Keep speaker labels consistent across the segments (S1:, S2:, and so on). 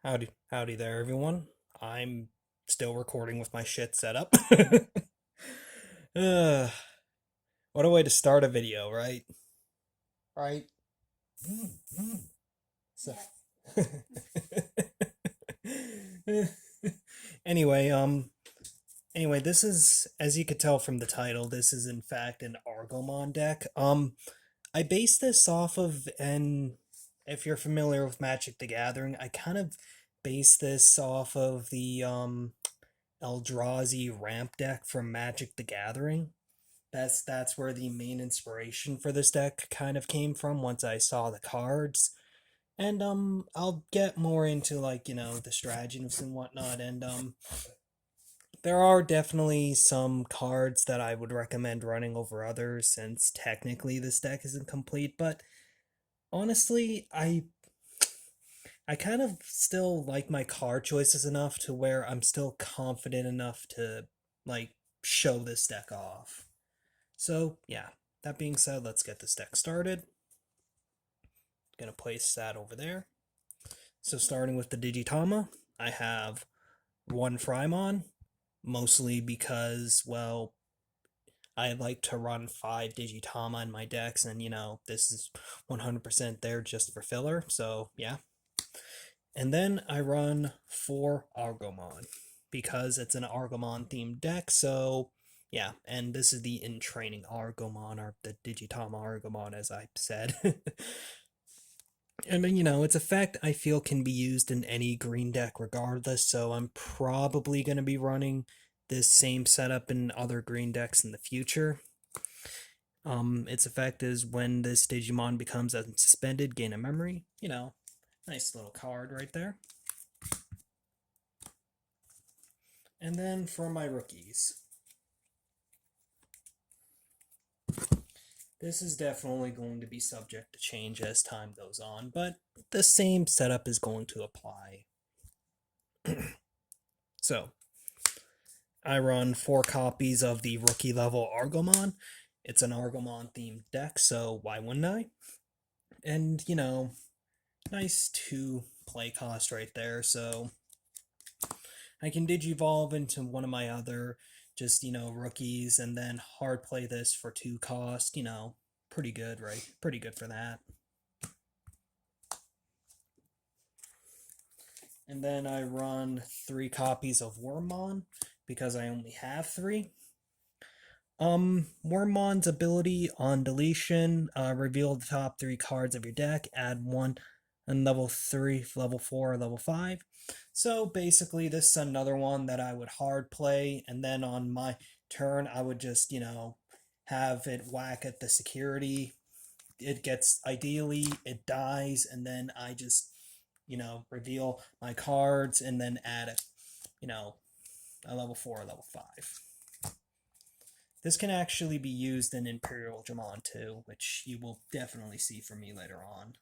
S1: Howdy there, everyone. I'm still recording with my shit set up. uh, what a way to start a video, right? Right? So, anyway, this is, as you could tell from the title, this is in fact an Argomon deck. I based this off of, and if you're familiar with Magic the Gathering, I kind of based this off of the Eldrazi ramp deck from Magic the Gathering. That's where the main inspiration for this deck kind of came from once I saw the cards. And I'll get more into the strategies and whatnot. And there are definitely some cards that I would recommend running over others since technically this deck isn't complete, but honestly, I kind of still like my card choices enough to where I'm still confident enough to like show this deck off. So yeah, that being said, let's get this deck started. Gonna place that over there. So starting with the Digitama, I have one Frymon, mostly because, well, I like to run 5 Digitama in my decks, and this is 100% there just for filler, so yeah. And then I run 4 Argomon, because it's an Argomon themed deck, so yeah, and this is the in training Argomon, or the Digitama Argomon, as I said. And its effect I feel can be used in any green deck regardless, so I'm probably going to be running this same setup in other green decks in the future. Its effect is when this Digimon becomes unsuspended, gain a memory. Nice little card right there. And then for my rookies, this is definitely going to be subject to change as time goes on, but the same setup is going to apply. So, I run 4 copies of the rookie level Argomon. It's an Argomon themed deck, so why wouldn't I? And, nice 2 play cost right there, so I can Digivolve into one of my other just, rookies, and then hard play this for 2 cost, pretty good, right? Pretty good for that. And then I run 3 copies of Wormmon, because I only have 3. Wormmon's ability on deletion, reveal the top 3 cards of your deck, add 1 on level 3, level 4, or level 5. So basically, this is another one that I would hard play, and then on my turn, I would just, have it whack at the security. It gets, ideally, it dies, and then I just, reveal my cards, and then add a level 4 or level 5. This can actually be used in Imperial Dramon too, which you will definitely see from me later on.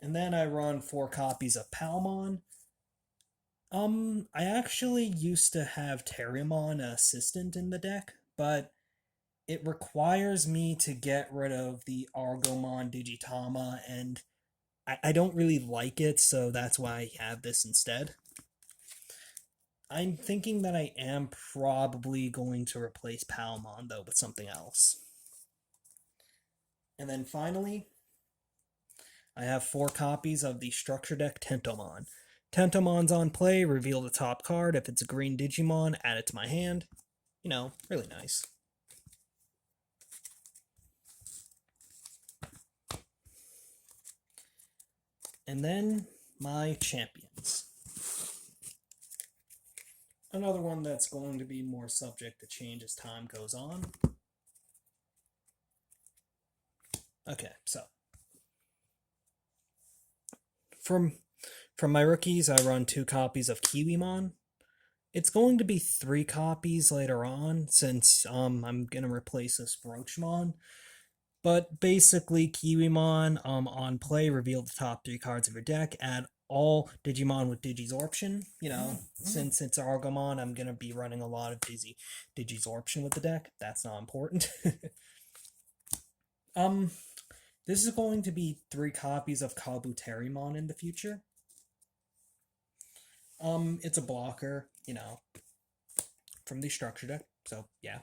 S1: And then I run 4 copies of Palmon. I actually used to have Terriermon Assistant in the deck, but it requires me to get rid of the Argomon Digitama, and I don't really like it, so that's why I have this instead. I'm thinking that I am probably going to replace Palmon, though, with something else. And then finally, I have 4 copies of the Structure Deck Tentomon. Tentomon's on play, reveal the top card. If it's a green Digimon, add it to my hand. Really nice. And then my champions. Another one that's going to be more subject to change as time goes on. Okay, so from my rookies, I run 2 copies of Kiwimon. It's going to be 3 copies later on, since I'm gonna replace this Broochmon. But basically, Kiwimon on play, reveal the top 3 cards of your deck, add all Digimon with Digisorption. Since it's Argomon, I'm gonna be running a lot of Digisorption with the deck. That's not important. This is going to be 3 copies of Kabuterimon in the future. It's a blocker, from the structure deck. So yeah.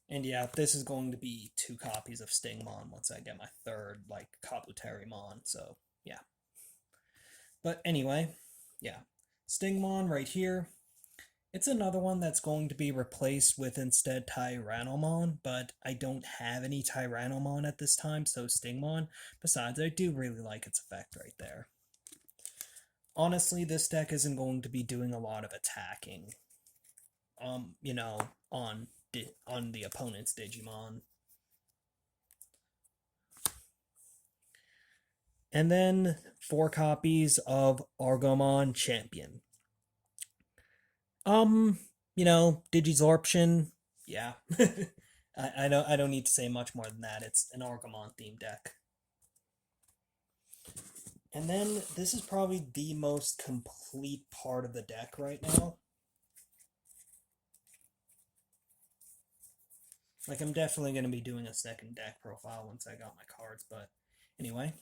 S1: And yeah, this is going to be 2 copies of Stingmon once I get my third, like, Kabuterimon, so yeah. But anyway, yeah. Stingmon right here. It's another one that's going to be replaced with instead Tyrannomon, but I don't have any Tyrannomon at this time, so Stingmon. Besides, I do really like its effect right there. Honestly, this deck isn't going to be doing a lot of attacking, on the opponent's Digimon. And then 4 copies of Argomon Champion. Digisorption, yeah. I don't need to say much more than that. It's an Argomon themed deck. And then this is probably the most complete part of the deck right now. Like, I'm definitely going to be doing a second deck profile once I got my cards, but anyway.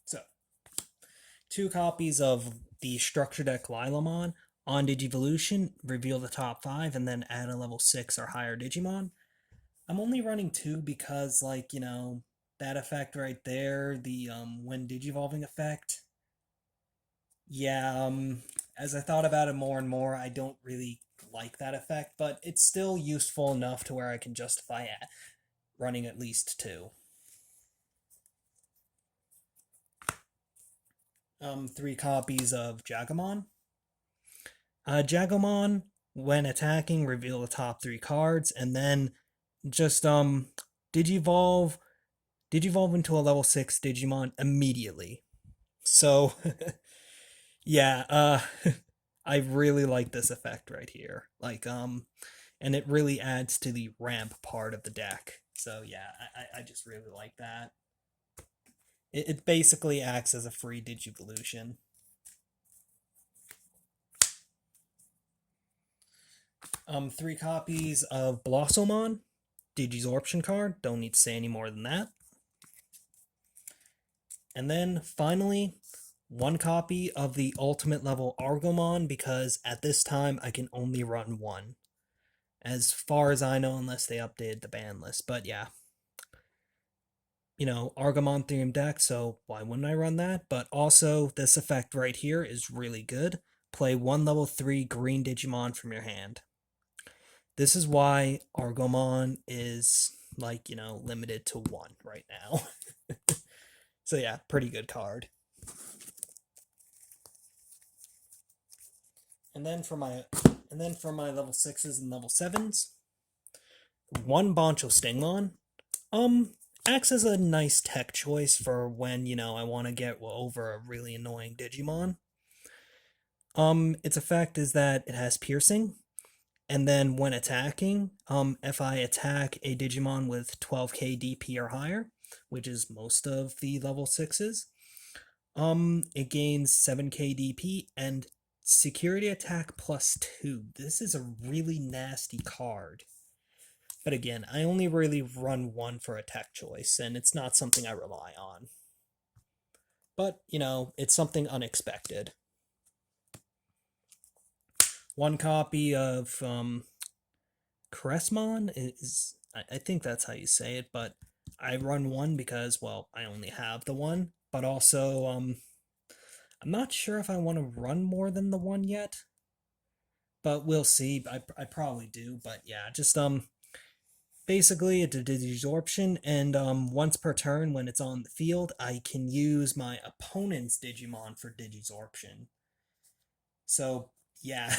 S1: So, 2 copies of the Structure Deck Lilamon. On Digivolution, reveal the top 5 and then add a level 6 or higher Digimon. I'm only running 2 because, like, that effect right there, the when Digivolving effect. Yeah, as I thought about it more and more, I don't really like that effect, but it's still useful enough to where I can justify running at least 2. 3 copies of Jagomon. Jagomon, when attacking, reveal the top 3 cards, and then just Digivolve into a level 6 Digimon immediately. So yeah, I really like this effect right here. Like, and it really adds to the ramp part of the deck. So yeah, I just really like that. It basically acts as a free Digivolution. 3 copies of Blossomon, Digisorption card. Don't need to say any more than that. And then finally, 1 copy of the ultimate level Argomon, because at this time I can only run 1. As far as I know, unless they updated the ban list. But yeah. Argomon themed deck, so why wouldn't I run that? But also, this effect right here is really good. Play 1 level 3 green Digimon from your hand. This is why Argomon is, like, limited to 1 right now. So yeah, pretty good card. And then for my level 6s and level 7s, 1 Boncho Stingmon. Acts as a nice tech choice for when, I want to get over a really annoying Digimon. Its effect is that it has piercing, and then when attacking, if I attack a Digimon with 12k DP or higher, which is most of the level 6s, it gains 7k DP and security attack +2. This is a really nasty card. But again, I only really run 1 for a tech choice, and it's not something I rely on. But, it's something unexpected. 1 copy of Cressmon is, I think that's how you say it, but I run 1 because, well, I only have the 1, but also, I'm not sure if I want to run more than the 1 yet, but we'll see. I probably do, but yeah, just, basically, it's a Digisorption, and once per turn when it's on the field, I can use my opponent's Digimon for Digisorption. So, yeah,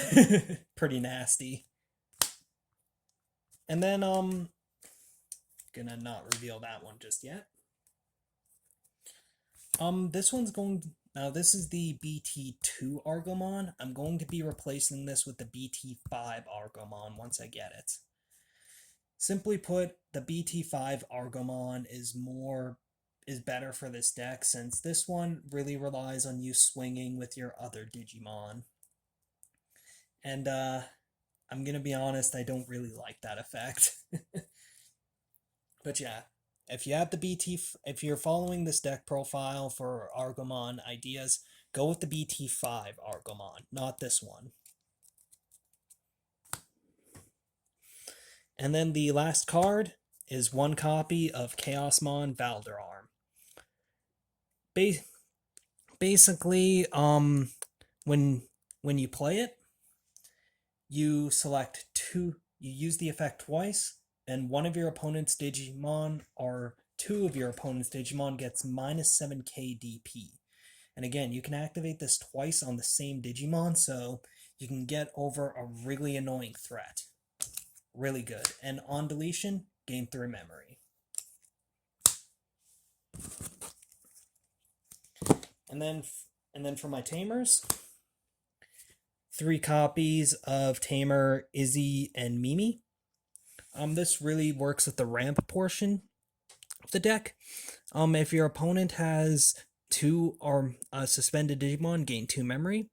S1: pretty nasty. And then, gonna not reveal that one just yet. This one's now this is the BT2 Argomon. I'm going to be replacing this with the BT5 Argomon once I get it. Simply put, the BT5 Argomon is better for this deck, since this one really relies on you swinging with your other Digimon. And I'm gonna be honest, I don't really like that effect. But yeah, if you have the if you're following this deck profile for Argomon ideas, go with the BT5 Argomon, not this one. And then the last card is one copy of Chaosmon Valderarm. Basically, when you play it, you select you use the effect twice, and one of your opponent's Digimon or two of your opponent's Digimon gets minus 7k DP. And again, you can activate this twice on the same Digimon, so you can get over a really annoying threat. Really good. And on deletion, gain 3 memory. And then for my tamers, 3 copies of Tamer, Izzy, and Mimi. This really works with the ramp portion of the deck. If your opponent has 2 or suspended Digimon, gain 2 memory.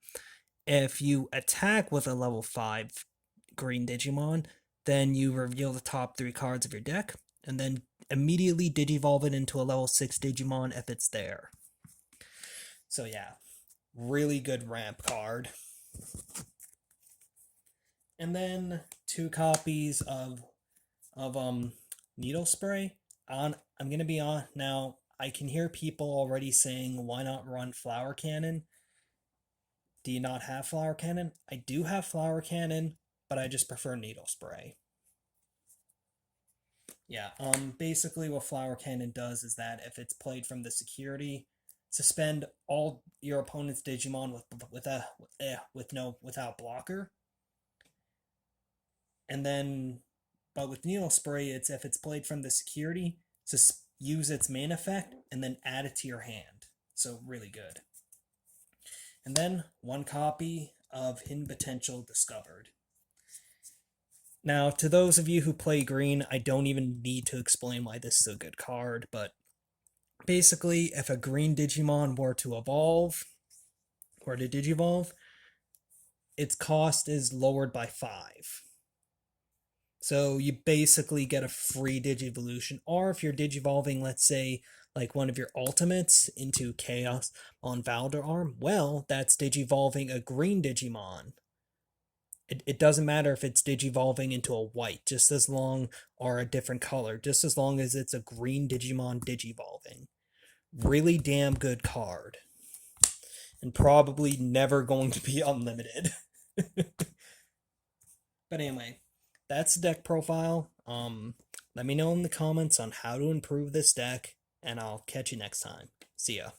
S1: If you attack with a level 5 green Digimon, then you reveal the top 3 cards of your deck, and then immediately Digivolve it into a level 6 Digimon if it's there. So yeah, really good ramp card. And then 2 copies of Needle Spray. I'm gonna be on now. I can hear people already saying, "Why not run Flower Cannon?" Do you not have Flower Cannon? I do have Flower Cannon, but I just prefer Needle Spray. Yeah, basically what Flower Cannon does is that if it's played from the security, suspend all your opponent's Digimon without blocker. And then, but with Needle Spray, it's if it's played from the security, use its main effect and then add it to your hand. So really good. And then 1 copy of Hidden Potential discovered. Now, to those of you who play green, I don't even need to explain why this is a good card, but basically, if a green Digimon were to Digivolve, its cost is lowered by 5. So you basically get a free Digivolution, or if you're Digivolving, let's say, like one of your ultimates into Chaos on Valderarm, well, that's Digivolving a green Digimon. It doesn't matter if it's Digivolving into a white, just as long, or a different color, just as long as it's a green Digimon Digivolving. Really damn good card. And probably never going to be unlimited. But anyway, that's the deck profile. Let me know in the comments on how to improve this deck, and I'll catch you next time. See ya.